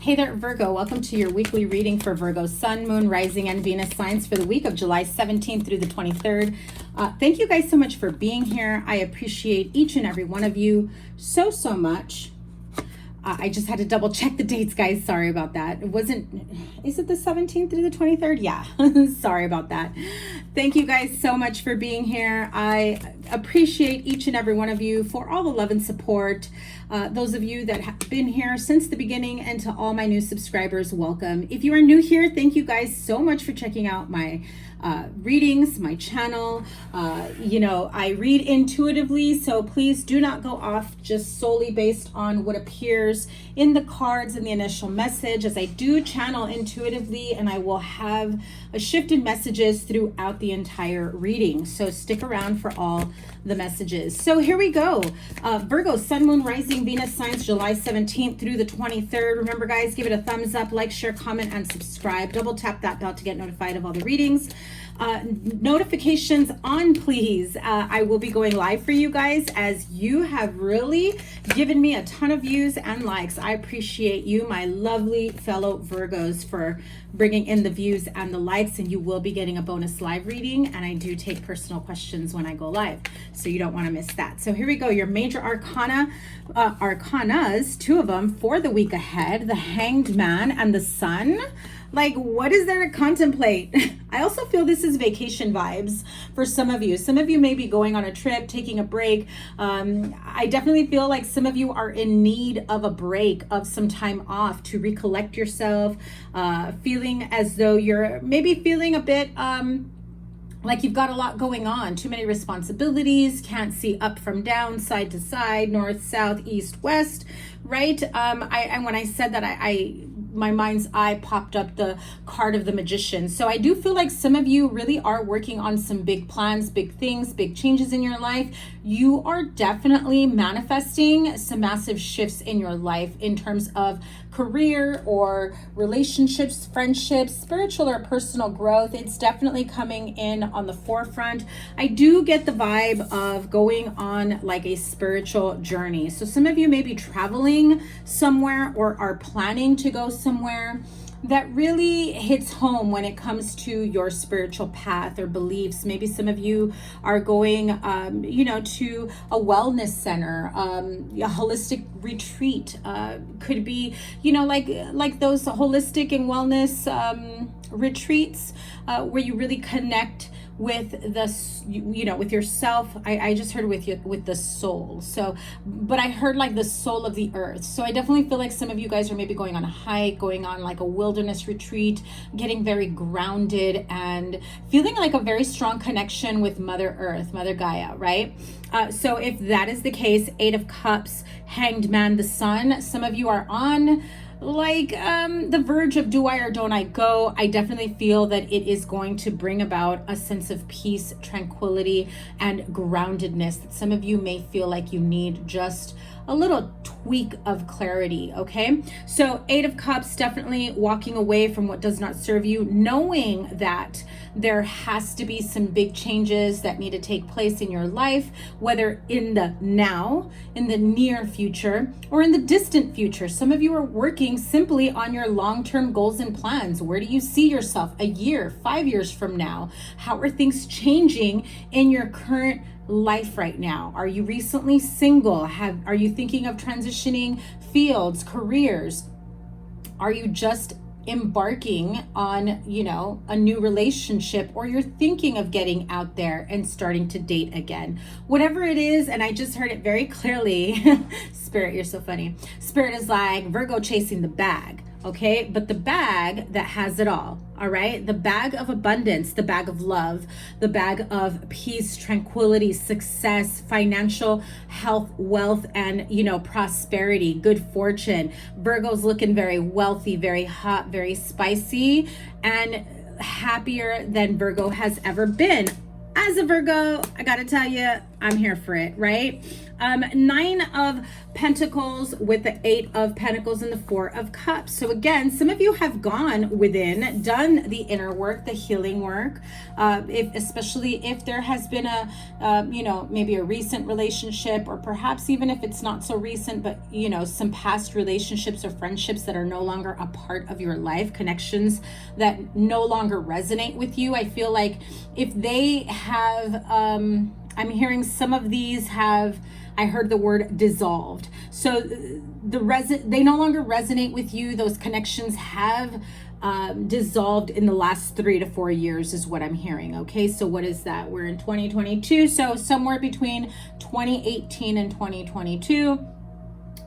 Hey there, Virgo. Welcome to your weekly reading for Virgo Sun, Moon, Rising, and Venus signs for the week of July 17th through the 23rd. Thank you guys so much for being here. I appreciate each and every one of you so much. I just had to double check the dates, guys. Sorry about that. Is it the 17th through the 23rd? Yeah, sorry about that. Thank you guys so much for being here. I appreciate each and every one of you for all the love and support. Those of you that have been here since the beginning, and to all my new subscribers, welcome. If you are new here, thank you guys so much for checking out my readings, my channel. I read intuitively, so please do not go off just solely based on what appears in the cards and the initial message, as I do channel intuitively, and I will have a shift in messages throughout the entire reading. So stick around for all the messages. So here we go. Virgo, Sun, Moon, Rising, Venus signs, July 17th through the 23rd. Remember, guys, give it a thumbs up, like, share, comment, and subscribe. Double tap that bell to get notified of all the readings. Notifications on, please. I will be going live for you guys, as you have really given me a ton of views and likes. I appreciate you, my lovely fellow Virgos, for bringing in the views and the likes, and you will be getting a bonus live reading, and I do take personal questions when I go live, so you don't want to miss that. So here we go. Your major arcanas, two of them for the week ahead, the Hanged Man and the Sun. Like, what is there to contemplate? I also feel this is vacation vibes for some of you. Some of you may be going on a trip, taking a break. I definitely feel like some of you are in need of a break, of some time off to recollect yourself, feeling as though you're maybe feeling a bit like you've got a lot going on, too many responsibilities, can't see up from down, side to side, north, south, east, west, right? And when I said that, my mind's eye popped up the card of the Magician. So I do feel like some of you really are working on some big plans, big things, big changes in your life. You are definitely manifesting some massive shifts in your life in terms of career or relationships, friendships, spiritual or personal growth. It's definitely coming in on the forefront. I do get the vibe of going on like a spiritual journey. So some of you may be traveling somewhere or are planning to go somewhere that really hits home when it comes to your spiritual path or beliefs. Maybe some of you are going, to a wellness center, a holistic retreat. Could be, like those holistic and wellness retreats where you really connect with with yourself. I just heard with the soul. So, but I heard like the soul of the earth. So I definitely feel like some of you guys are maybe going on a hike, going on like a wilderness retreat, getting very grounded and feeling like a very strong connection with Mother Earth, Mother Gaia, right? So if that is the case, Eight of Cups, Hanged Man, the Sun, some of you are on like the verge of do I or don't I go. I definitely feel that it is going to bring about a sense of peace, tranquility, and groundedness that some of you may feel like you need just a little tweak of clarity, okay? So Eight of Cups, definitely walking away from what does not serve you, knowing that there has to be some big changes that need to take place in your life, whether in the now, in the near future, or in the distant future. Some of you are working simply on your long-term goals and plans. Where do you see yourself a year, 5 years from now? How are things changing in your current life right now? Are you recently single? Are you thinking of transitioning fields, careers? Are you just embarking on, a new relationship, or you're thinking of getting out there and starting to date again? Whatever it is, and I just heard it very clearly. Spirit, you're so funny. Spirit is like Virgo chasing the bag. Okay, but the bag that has it all right? The bag of abundance, the bag of love, the bag of peace, tranquility, success, financial health, wealth, and, prosperity, good fortune. Virgo's looking very wealthy, very hot, very spicy, and happier than Virgo has ever been. As a Virgo, I gotta tell you, I'm here for it, right? Nine of Pentacles with the Eight of Pentacles and the Four of Cups. So again, some of you have gone within, done the inner work, the healing work. Especially if there has been a, you know, maybe a recent relationship, or perhaps even if it's not so recent, but you know, some past relationships or friendships that are no longer a part of your life, connections that no longer resonate with you. I feel like if they have, I'm hearing some of these have, I heard the word dissolved. So they no longer resonate with you. Those connections have dissolved in the last 3 to 4 years is what I'm hearing. Okay, so what is that? We're in 2022. So somewhere between 2018 and 2022,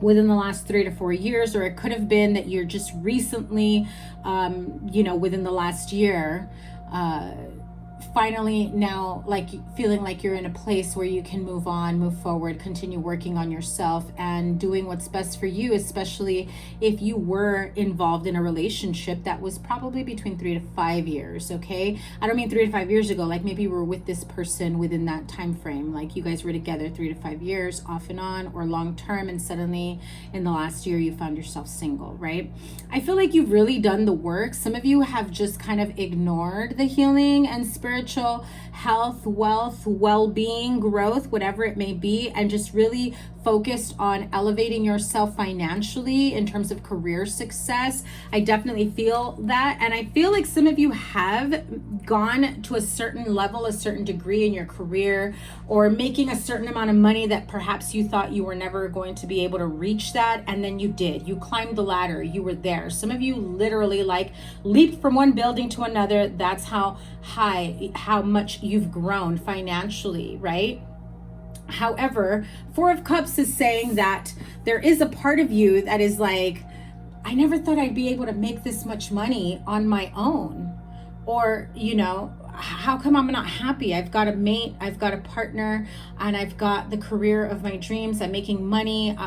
within the last 3 to 4 years, or it could have been that you're just recently, you know, within the last year, finally now like feeling like you're in a place where you can move on, move forward, continue working on yourself and doing what's best for you, especially if you were involved in a relationship that was probably between 3 to 5 years. Okay, I don't mean 3 to 5 years ago, like maybe you were with this person within that time frame, like you guys were together 3 to 5 years off and on, or long term, and suddenly in the last year you found yourself single, right? I feel like you've really done the work. Some of you have just kind of ignored the healing and spiritual health, wealth, well-being, growth, whatever it may be, and just really focused on elevating yourself financially in terms of career success. I definitely feel that. And I feel like some of you have gone to a certain level, a certain degree in your career, or making a certain amount of money that perhaps you thought you were never going to be able to reach that. And then you did. You climbed the ladder. You were there. Some of you literally like leaped from one building to another. That's how high, how much you've grown financially, right? However, Four of Cups is saying that there is a part of you that is like, I never thought I'd be able to make this much money on my own. Or, you know, how come I'm not happy? I've got a mate, I've got a partner, and I've got the career of my dreams. I'm making money.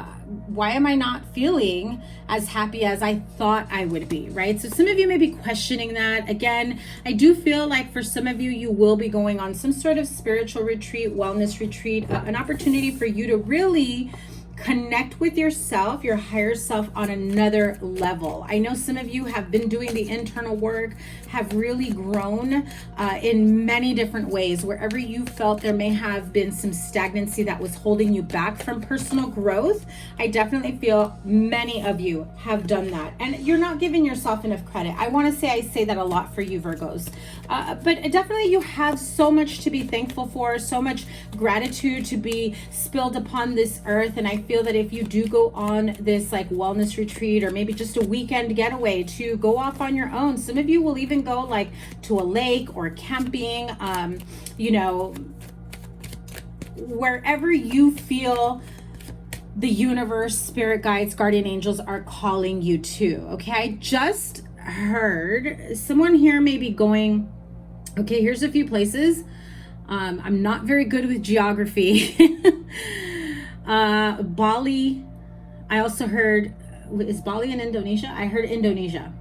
Why am I not feeling as happy as I thought I would be, right? So some of you may be questioning that. Again, I do feel like for some of you, you will be going on some sort of spiritual retreat, wellness retreat, an opportunity for you to really connect with yourself, your higher self, on another level. I know some of you have been doing the internal work, have really grown in many different ways. Wherever you felt there may have been some stagnancy that was holding you back from personal growth, I definitely feel many of you have done that. And you're not giving yourself enough credit. I want to say I say that a lot for you, Virgos. But definitely you have so much to be thankful for, so much gratitude to be spilled upon this earth. And I feel that if you do go on this like wellness retreat, or maybe just a weekend getaway to go off on your own, some of you will even go like to a lake or camping, you know, wherever you feel the universe, spirit guides, guardian angels are calling you to. Okay, I just heard someone here may be going, okay, here's a few places. I'm not very good with geography. Bali. I also heard, is Bali in Indonesia? I heard Indonesia.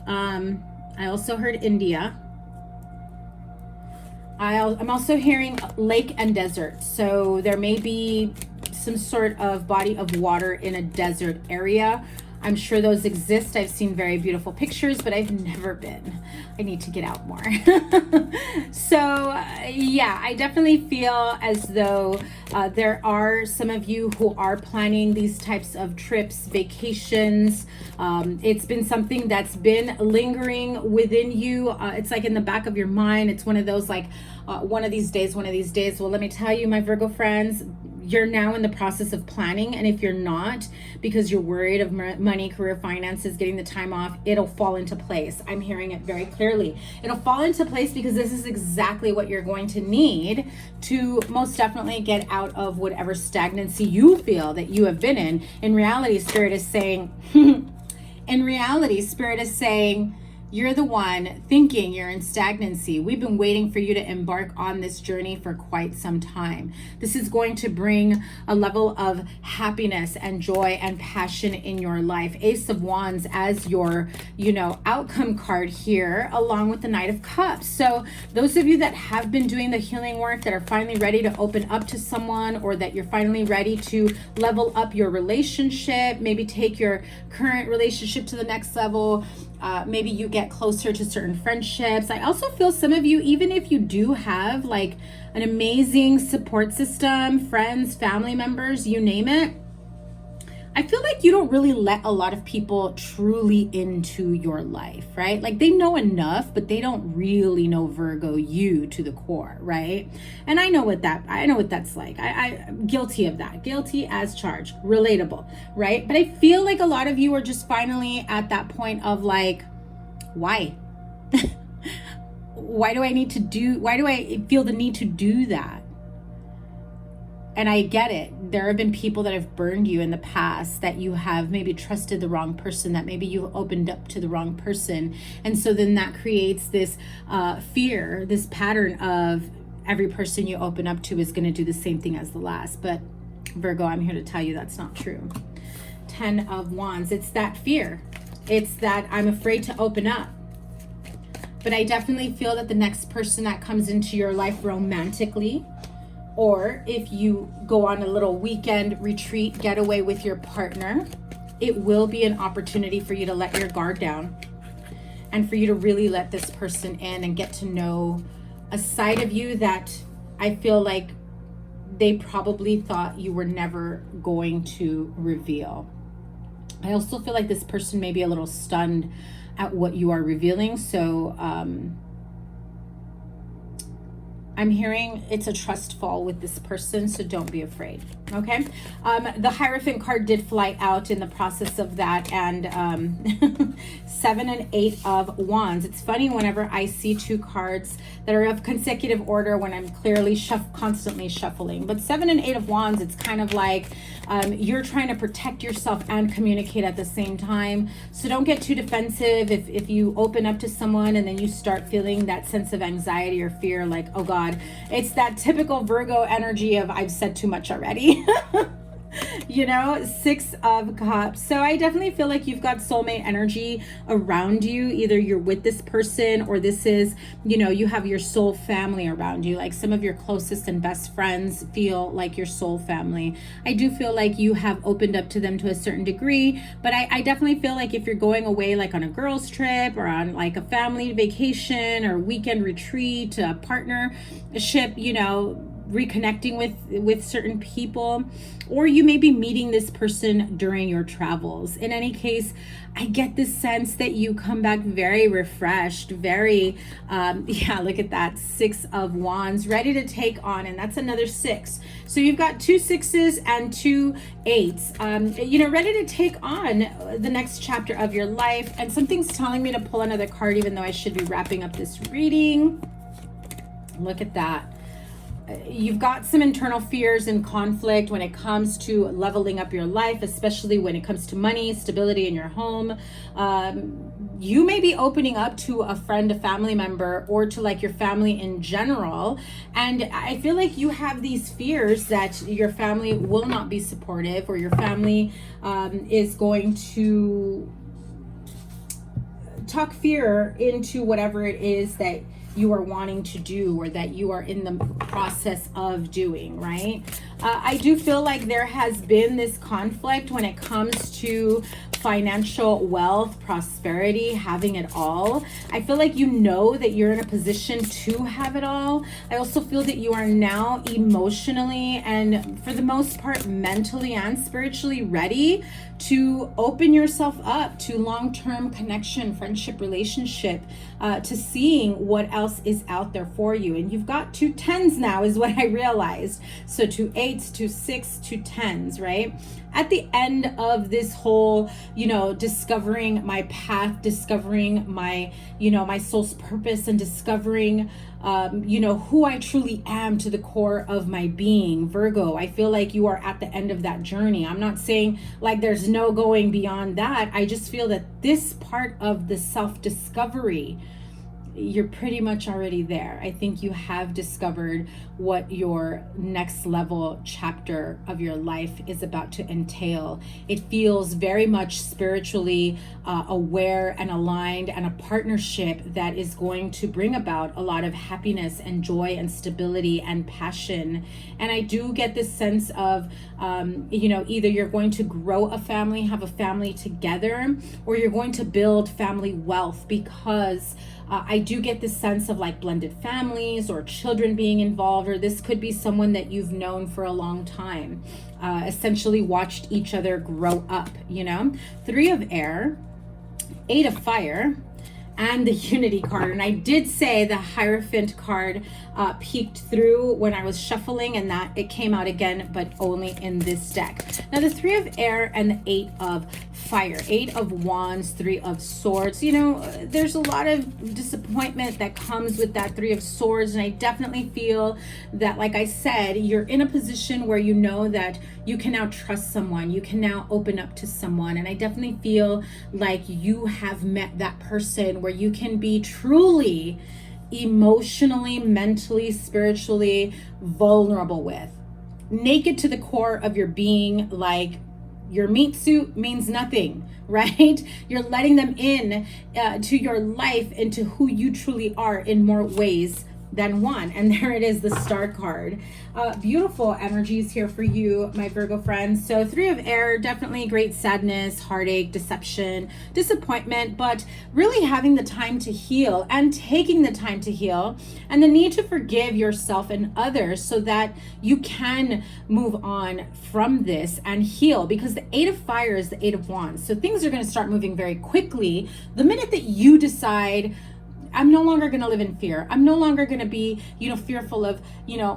I also heard India. I'm also hearing lake and desert. So there may be some sort of body of water in a desert area. I'm sure those exist. I've seen very beautiful pictures, but I've never been. I need to get out more. So yeah, I definitely feel as though there are some of you who are planning these types of trips, vacations. It's been something that's been lingering within you. It's like in the back of your mind. It's one of those like, one of these days. Well, let me tell you, my Virgo friends, you're now in the process of planning. And if you're not, because you're worried of money, career, finances, getting the time off, it'll fall into place. I'm hearing it very clearly. It'll fall into place because this is exactly what you're going to need to most definitely get out of whatever stagnancy you feel that you have been in. In reality, Spirit is saying, You're the one thinking you're in stagnancy. We've been waiting for you to embark on this journey for quite some time. This is going to bring a level of happiness and joy and passion in your life. Ace of Wands as your, outcome card here, along with the Knight of Cups. So those of you that have been doing the healing work, that are finally ready to open up to someone, or that you're finally ready to level up your relationship, maybe take your current relationship to the next level, maybe you get closer to certain friendships. I also feel some of you, even if you do have like an amazing support system, friends, family members, you name it, I feel like you don't really let a lot of people truly into your life, right? Like they know enough, but they don't really know Virgo, you to the core, right? And I know what that's like. I'm guilty of that. Guilty as charged. Relatable, right? But I feel like a lot of you are just finally at that point of like, why? Why do I feel the need to do that? And I get it. There have been people that have burned you in the past, that you have maybe trusted the wrong person, that maybe you've opened up to the wrong person. And so then that creates this fear, this pattern of every person you open up to is going to do the same thing as the last. But Virgo, I'm here to tell you that's not true. 10 of Wands, it's that fear. It's that I'm afraid to open up. But I definitely feel that the next person that comes into your life romantically, or if you go on a little weekend retreat getaway with your partner, it will be an opportunity for you to let your guard down and for you to really let this person in and get to know a side of you that I feel like they probably thought you were never going to reveal. I also feel like this person may be a little stunned at what you are revealing. So, I'm hearing it's a trust fall with this person, so don't be afraid, okay? The Hierophant card did fly out in the process of that, and 7 and 8 of Wands. It's funny whenever I see two cards that are of consecutive order when I'm clearly constantly shuffling. But 7 and 8 of Wands, it's kind of like you're trying to protect yourself and communicate at the same time. So don't get too defensive if you open up to someone and then you start feeling that sense of anxiety or fear, like, oh God. It's that typical Virgo energy of I've said too much already. 6 of Cups. So I definitely feel like you've got soulmate energy around you. Either you're with this person, or this is, you have your soul family around you. Like some of your closest and best friends feel like your soul family. I do feel like you have opened up to them to a certain degree, but I definitely feel like if you're going away like on a girls trip or on like a family vacation or weekend retreat, a partnership, reconnecting with certain people, or you may be meeting this person during your travels. In any case, I get this sense that you come back very refreshed, very look at that, 6 of Wands, ready to take on, and that's another 6. So you've got 2 6s and 2 8s, ready to take on the next chapter of your life. And something's telling me to pull another card, even though I should be wrapping up this reading. Look at that. You've got some internal fears and conflict when it comes to leveling up your life, especially when it comes to money, stability in your home. You may be opening up to a friend, a family member, or to like your family in general. And I feel like you have these fears that your family will not be supportive, or your family is going to talk fear into whatever it is that you are wanting to do, or that you are in the process of doing, right? I do feel like there has been this conflict when it comes to financial wealth, prosperity, having it all. I feel like that you're in a position to have it all. I also feel that you are now emotionally and for the most part mentally and spiritually ready to open yourself up to long-term connection, friendship, relationship, to seeing what else is out there for you. And you've got 2 10s now is what I realized. So 2 8s, 2 6, 2 10s, right? at the end of this whole, discovering my path, discovering my, my soul's purpose, and discovering, who I truly am to the core of my being. Virgo, I feel like you are at the end of that journey. I'm not saying like there's no going beyond that. I just feel that this part of the self-discovery, you're pretty much already there. I think you have discovered what your next level chapter of your life is about to entail. It feels very much spiritually aware and aligned, and a partnership that is going to bring about a lot of happiness and joy and stability and passion. And I do get this sense of, either you're going to grow a family, have a family together, or you're going to build family wealth, because I do get this sense of like blended families or children being involved, or this could be someone that you've known for a long time, essentially watched each other grow up, 3 of air, 8 of fire, and the Unity card. And I did say the Hierophant card peeked through when I was shuffling, and that it came out again, but only in this deck. Now the 3 of air and the 8 of fire, 8 of wands, 3 of swords. There's a lot of disappointment that comes with that 3 of swords, and I definitely feel that, like I said, you're in a position where you know that you can now trust someone, you can now open up to someone, and I definitely feel like you have met that person where you can be truly emotionally, mentally, spiritually vulnerable with, naked to the core of your being. Like, your meat suit means nothing, right? You're letting them in to your life, into who you truly are in more ways than one. And there it is, the Star card. Beautiful energies here for you, my Virgo friends. So 3 of air, definitely great sadness, heartache, deception, disappointment, but really having the time to heal and taking the time to heal, and the need to forgive yourself and others so that you can move on from this and heal, because the 8 of fire is the 8 of wands. So things are going to start moving very quickly the minute that you decide, I'm no longer going to live in fear. I'm no longer going to be, fearful of,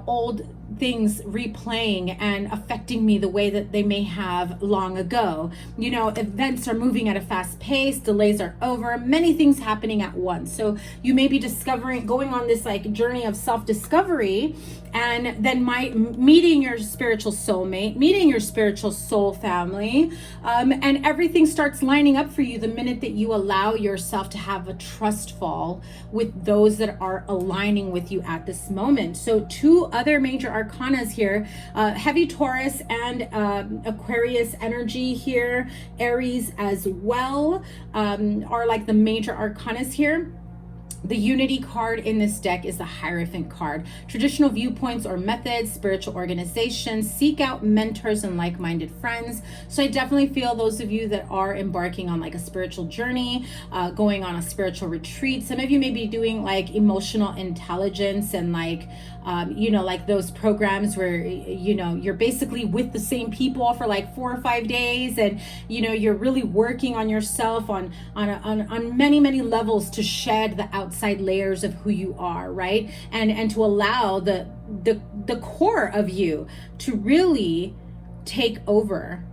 old things replaying and affecting me the way that they may have long ago. Events are moving at a fast pace, delays are over, many things happening at once. So you may be going on this like journey of self-discovery, and then meeting your spiritual soulmate, meeting your spiritual soul family, and everything starts lining up for you the minute that you allow yourself to have a trust fall with those that are aligning with you at this moment. So 2 other major arcanas here, heavy Taurus and Aquarius energy here, Aries as well, are like the major arcanas here. The Unity card in this deck is the Hierophant card. Traditional viewpoints or methods, spiritual organizations, seek out mentors and like-minded friends. So I definitely feel those of you that are embarking on like a spiritual journey, going on a spiritual retreat, some of you may be doing like emotional intelligence and like, like those programs where, you're basically with the same people for like 4 or 5 days, and, you're really working on yourself on many, many levels to shed the outside layers of who you are, right? And to allow the core of you to really take over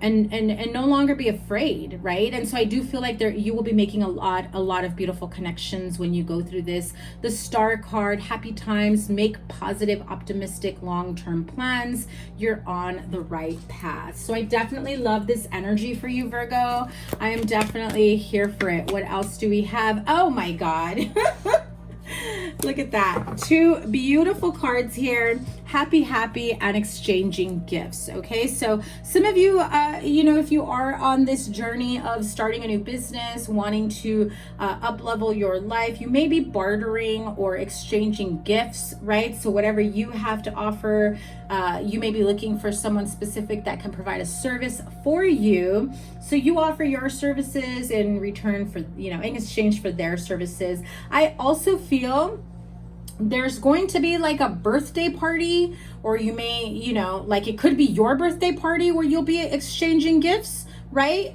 and no longer be afraid, right? And so I do feel like you will be making a lot of beautiful connections when you go through this. The Star card, happy times, make positive, optimistic, long-term plans. You're on the right path. So I definitely love this energy for you, Virgo. I am definitely here for it. What else do we have? Oh my God. Look at that. 2 beautiful cards here. Happy, and exchanging gifts. Okay, so some of you, if you are on this journey of starting a new business, wanting to up-level your life, you may be bartering or exchanging gifts, right? So whatever you have to offer, you may be looking for someone specific that can provide a service for you. So you offer your services in return for, in exchange for their services. I also feel there's going to be like a birthday party, or you may, like it could be your birthday party where you'll be exchanging gifts, right?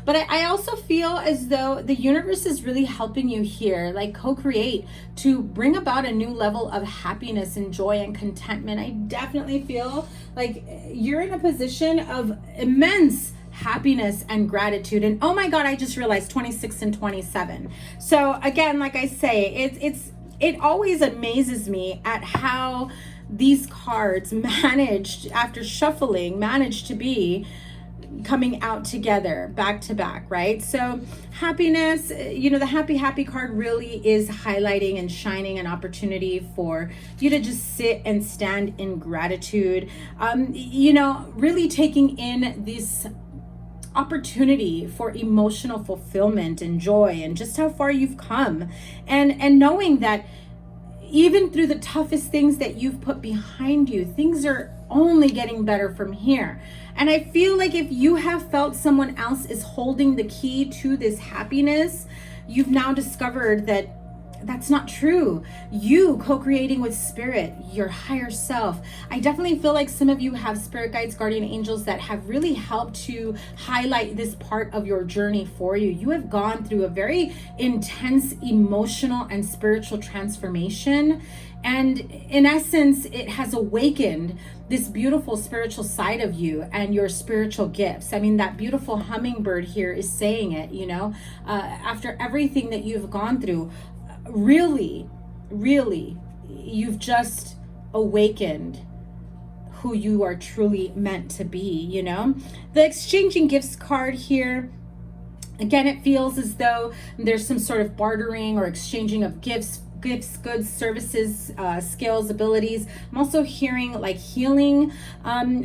But I also feel as though the universe is really helping you here, like co-create to bring about a new level of happiness and joy and contentment. I definitely feel like you're in a position of immense happiness and gratitude. And oh my God, I just realized 26 and 27. So again, like I say, it always amazes me at how these cards managed, after shuffling, managed to be coming out together back to back, right? So happiness, you know, the happy card really is highlighting and shining an opportunity for you to just sit and stand in gratitude, you know, really taking in this opportunity for emotional fulfillment and joy and just how far you've come, and knowing that even through the toughest things that you've put behind you, things are only getting better from here. And I feel like if you have felt someone else is holding the key to this happiness, you've now discovered that that's not true. You co-creating with spirit, your higher self. I definitely feel like some of you have spirit guides, guardian angels that have really helped to highlight this part of your journey for you. You have gone through a very intense emotional and spiritual transformation. And in essence, it has awakened this beautiful spiritual side of you and your spiritual gifts. I mean, that beautiful hummingbird here is saying it, you know, after everything that you've gone through, really, you've just awakened who you are truly meant to be, you know? The exchanging gifts card here, again, it feels as though there's some sort of bartering or exchanging of gifts, goods, services, skills, abilities. I'm also hearing like healing.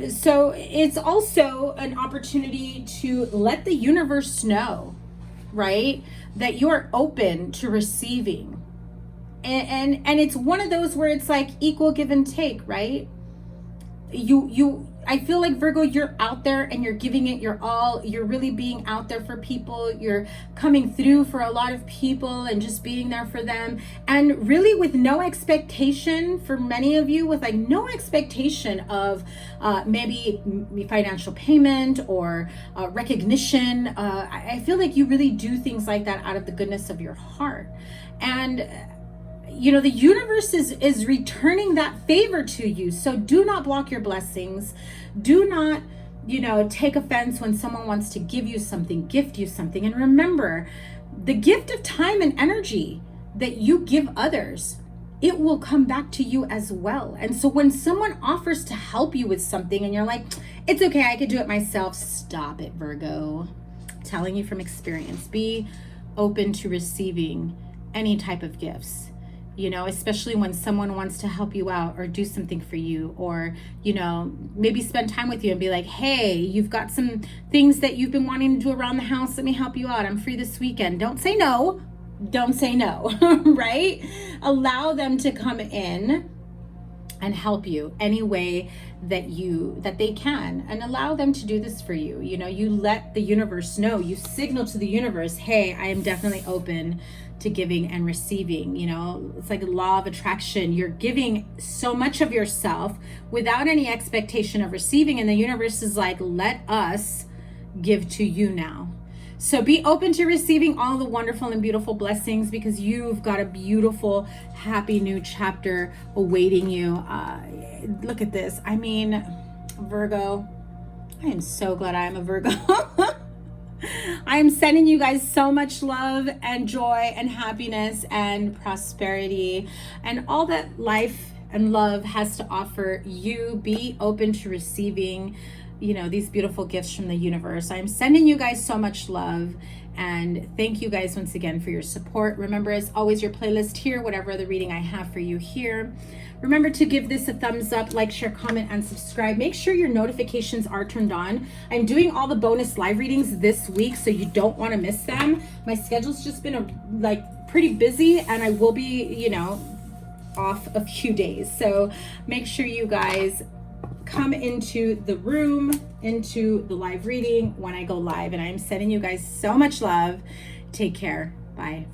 So it's also an opportunity to let the universe know, right, that you're open to receiving. And it's one of those where it's like equal give and take, right? I feel like, Virgo, you're out there and you're giving it your all. You're really being out there for people. You're coming through for a lot of people and just being there for them. And really with no expectation, for many of you, with like no expectation of maybe financial payment or recognition. I feel like you really do things like that out of the goodness of your heart. And you know, the universe is returning that favor to you. So do not block your blessings. Do not, you know, take offense when someone wants to give you something, gift you something. And remember, the gift of time and energy that you give others, it will come back to you as well. And so when someone offers to help you with something and you're like, it's okay, I could do it myself. Stop it, Virgo. I'm telling you from experience, be open to receiving any type of gifts. You know, especially when someone wants to help you out or do something for you, or, you know, maybe spend time with you and be like, hey, you've got some things that you've been wanting to do around the house. Let me help you out. I'm free this weekend. Don't say no. Don't say no, right? Allow them to come in and help you any way that they can, and allow them to do this for you. You know, you let the universe know, you signal to the universe, hey, I am definitely open to giving and receiving. You know, it's like a law of attraction. You're giving so much of yourself without any expectation of receiving, and the universe is like, let us give to you now. So be open to receiving all the wonderful and beautiful blessings, because you've got a beautiful, happy new chapter awaiting you. Look at this. I mean, Virgo, I am so glad I am a Virgo. I am sending you guys so much love and joy and happiness and prosperity and all that life and love has to offer you. Be open to receiving, you know, these beautiful gifts from the universe. I'm sending you guys so much love, and thank you guys once again for your support. Remember, as always, your playlist here, whatever other reading I have for you here. Remember to give this a thumbs up, like, share, comment, and subscribe. Make sure your notifications are turned on. I'm doing all the bonus live readings this week, so you don't want to miss them. My schedule's just been pretty busy, and I will be, you know, off a few days. So make sure you guys come into the room, into the live reading when I go live. And I'm sending you guys so much love. Take care. Bye.